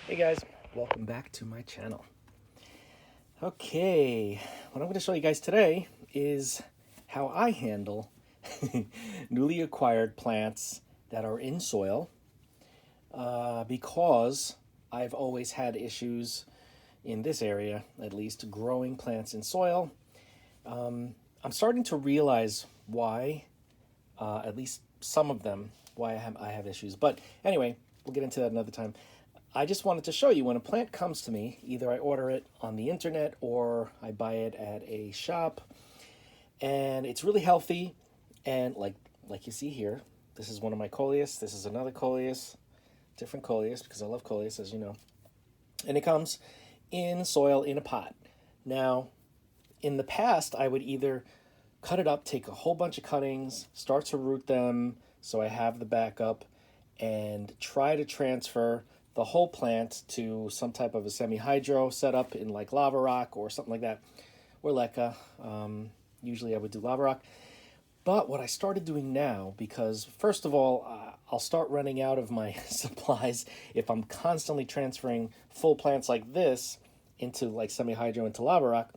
Hey guys, welcome back to my channel. Okay, what I'm going to show you guys today is how I handle newly acquired plants that are in soil because I've always had issues in this area, at least, growing plants in soil. I'm starting to realize why, at least some of them, why I have issues. But anyway, we'll get into that another time. I just wanted to show you when a plant comes to me, either I order it on the internet or I buy it at a shop, and it's really healthy. And like you see here, this is one of my coleus. This is another coleus, different coleus because I love coleus, as you know. And it comes in soil in a pot. Now, in the past, I would either cut it up, take a whole bunch of cuttings, start to root them so I have the backup, and try to transfer the whole plant to some type of a semi-hydro setup in like lava rock or something like that, or leca. Usually I would do lava rock. But what I started doing now, because first of all, I'll start running out of my supplies if I'm constantly transferring full plants like this into like semi-hydro into lava rock.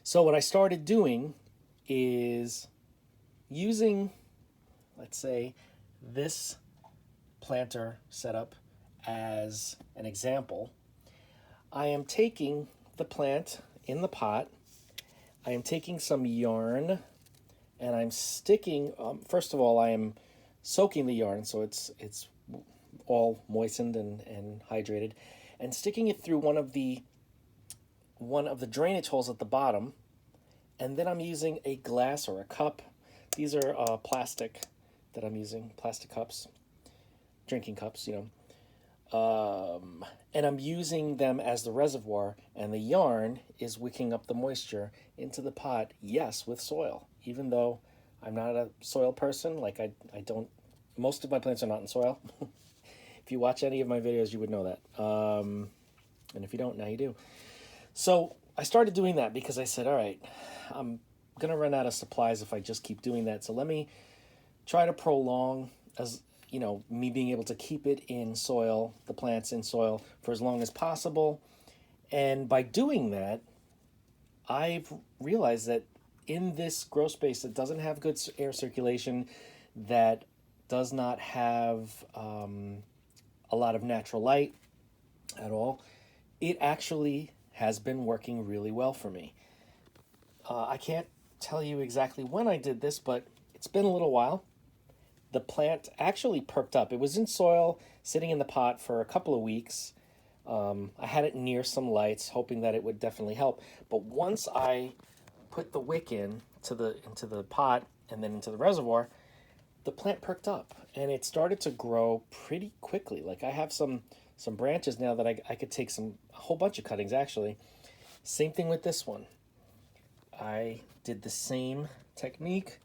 So what I started doing is using, let's say, this planter setup as an example. I am taking the plant in the pot. I am taking some yarn and I'm sticking, first of all, I am soaking the yarn so it's all moistened and hydrated, and sticking it through one of the drainage holes at the bottom, and then I'm using a glass or a cup. These are plastic that I'm using, plastic cups, drinking cups, and I'm using them as the reservoir, and the yarn is wicking up the moisture into the pot, yes, with soil. Even though I'm not a soil person, like I don't, most of my plants are not in soil. If you watch any of my videos, you would know that. And if you don't, now you do. So I started doing that because I said, all right, I'm going to run out of supplies if I just keep doing that. So let me try to prolong, as me being able to keep it in soil, the plants in soil, for as long as possible. And by doing that, I've realized that in this grow space that doesn't have good air circulation, that does not have a lot of natural light at all, it actually has been working really well for me. I can't tell you exactly when I did this, but it's been a little while. The plant actually perked up. It was in soil, sitting in the pot for a couple of weeks. I had it near some lights, hoping that it would definitely help. But once I put the wick into the pot and then into the reservoir, the plant perked up and it started to grow pretty quickly. Like I have some branches now that I could take a whole bunch of cuttings actually. Same thing with this one. I did the same technique,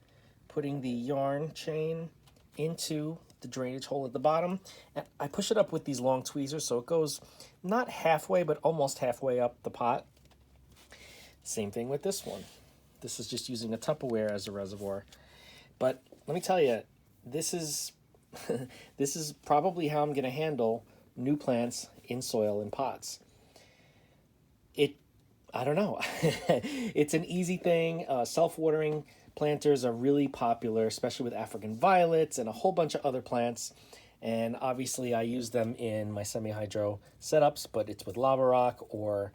putting the yarn chain into the drainage hole at the bottom. And I push it up with these long tweezers so it goes not halfway but almost halfway up the pot. Same thing with this one. This is just using a Tupperware as a reservoir. But let me tell you, this is this is probably how I'm going to handle new plants in soil in pots. It I don't know. It's an easy thing. Self-watering planters are really popular, especially with African violets and a whole bunch of other plants. And obviously, I use them in my semi-hydro setups, but it's with lava rock or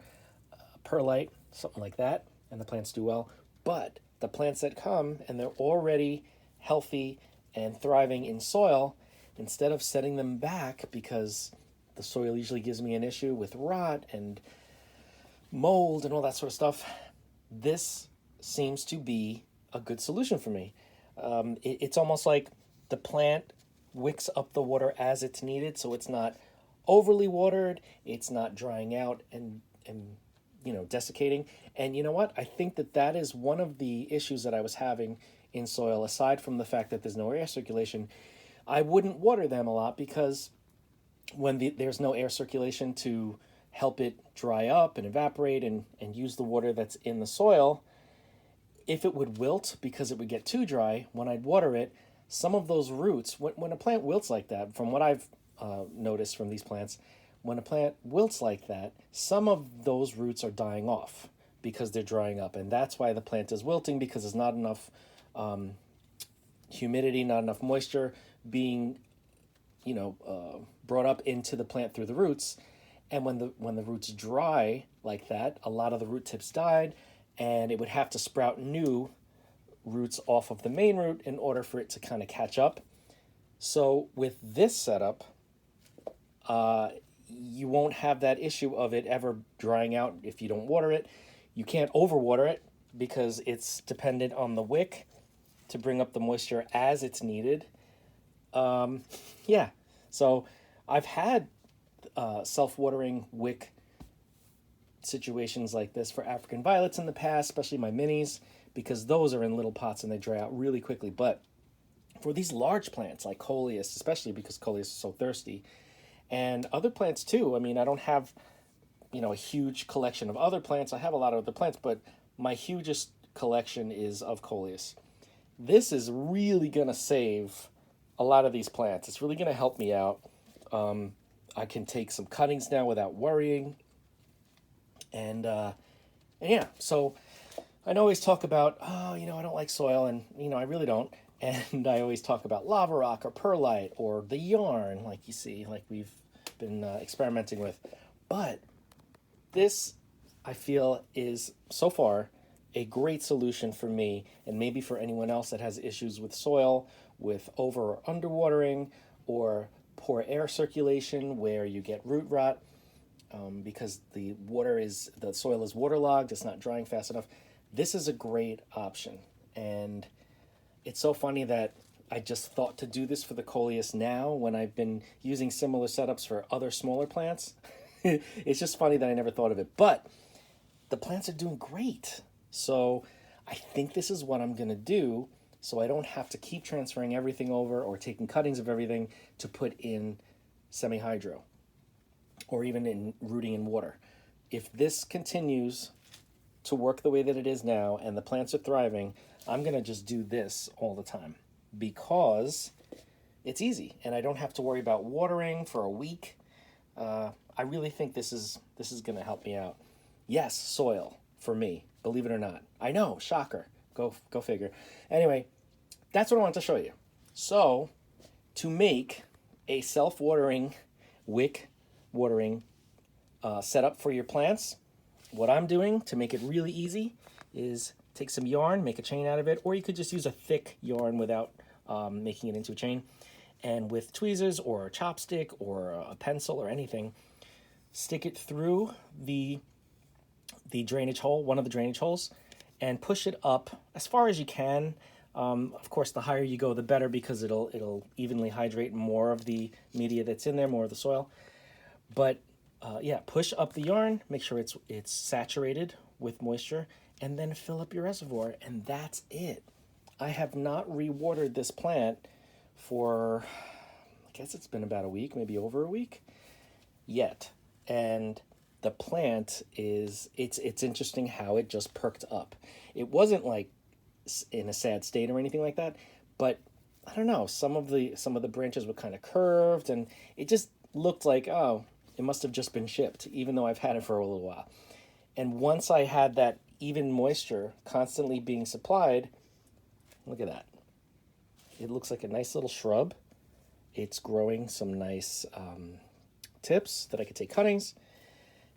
perlite, something like that, and the plants do well. But the plants that come and they're already healthy and thriving in soil, instead of setting them back because the soil usually gives me an issue with rot and mold and all that sort of stuff, this seems to be a good solution for me. It's almost like the plant wicks up the water as it's needed, so it's not overly watered, it's not drying out and desiccating. And you know what? I think that is one of the issues that I was having in soil, aside from the fact that there's no air circulation. I wouldn't water them a lot because there's no air circulation to help it dry up and evaporate and use the water that's in the soil, if it would wilt because it would get too dry, when I'd water it, some of those roots, when a plant wilts like that, from what I've notice from these plants, when a plant wilts like that, some of those roots are dying off because they're drying up, and that's why the plant is wilting, because there's not enough humidity, not enough moisture being, brought up into the plant through the roots. And when the roots dry like that, a lot of the root tips died, and it would have to sprout new roots off of the main root in order for it to kind of catch up. So with this setup, you won't have that issue of it ever drying out if you don't water it. You can't overwater it because it's dependent on the wick to bring up the moisture as it's needed. Yeah, so I've had self-watering wick situations like this for African violets in the past, especially my minis, because those are in little pots and they dry out really quickly. But for these large plants like Coleus, especially because Coleus is so thirsty, and other plants too. I mean, I don't have, a huge collection of other plants. I have a lot of other plants, but my hugest collection is of Coleus. This is really going to save a lot of these plants. It's really going to help me out. I can take some cuttings now without worrying. And yeah, so I always talk about, I don't like soil, and, I really don't. And I always talk about lava rock or perlite or the yarn, like you see, like we've been experimenting with. But this, I feel, is so far a great solution for me, and maybe for anyone else that has issues with soil, with over or underwatering, or poor air circulation where you get root rot because the soil is waterlogged, it's not drying fast enough. This is a great option. And it's so funny that I just thought to do this for the Coleus now when I've been using similar setups for other smaller plants. It's just funny that I never thought of it. But the plants are doing great. So I think this is what I'm going to do, so I don't have to keep transferring everything over or taking cuttings of everything to put in semi-hydro or even in rooting in water. If this continues to work the way that it is now and the plants are thriving, I'm going to just do this all the time because it's easy and I don't have to worry about watering for a week. I really think this is going to help me out. Yes, soil for me, believe it or not. I know, shocker. Go figure. Anyway, that's what I wanted to show you. So, to make a self-watering wick watering setup for your plants, what I'm doing to make it really easy is take some yarn, make a chain out of it, or you could just use a thick yarn without making it into a chain. And with tweezers or a chopstick or a pencil or anything, stick it through the drainage hole, one of the drainage holes, and push it up as far as you can. Of course, the higher you go, the better, because it'll evenly hydrate more of the media that's in there, more of the soil. But yeah, push up the yarn, make sure it's saturated with moisture, and then fill up your reservoir, and that's it. I have not rewatered this plant for, I guess it's been about a week, maybe over a week yet. And the plant it's interesting how it just perked up. It wasn't like in a sad state or anything like that, but I don't know, some of the branches were kind of curved, and it just looked like, oh, it must have just been shipped, even though I've had it for a little while. And once I had that even moisture constantly being supplied, look at that. It looks like a nice little shrub. It's growing some nice tips that I could take cuttings,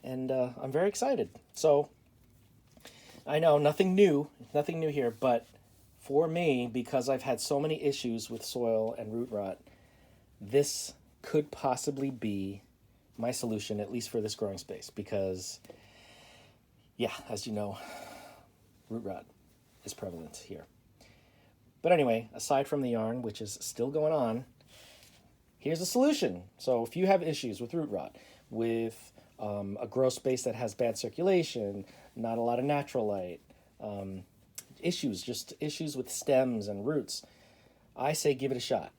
and I'm very excited. So I know nothing new here, but for me, because I've had so many issues with soil and root rot, this could possibly be my solution, at least for this growing space, because, yeah, as you know, root rot is prevalent here. But anyway, aside from the yarn, which is still going on, here's a solution. So if you have issues with root rot, with a grow space that has bad circulation, not a lot of natural light, issues with stems and roots, I say give it a shot.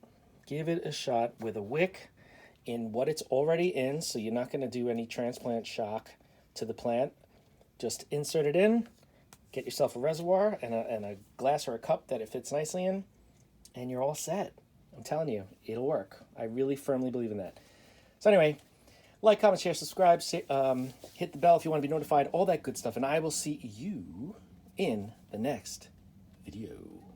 Give it a shot with a wick in what it's already in, so you're not going to do any transplant shock to the plant. Just insert it in, get yourself a reservoir and a glass or a cup that it fits nicely in, and you're all set. I'm telling you, it'll work. I really firmly believe in that. So anyway, like, comment, share, subscribe, hit the bell if you want to be notified, all that good stuff. And I will see you in the next video.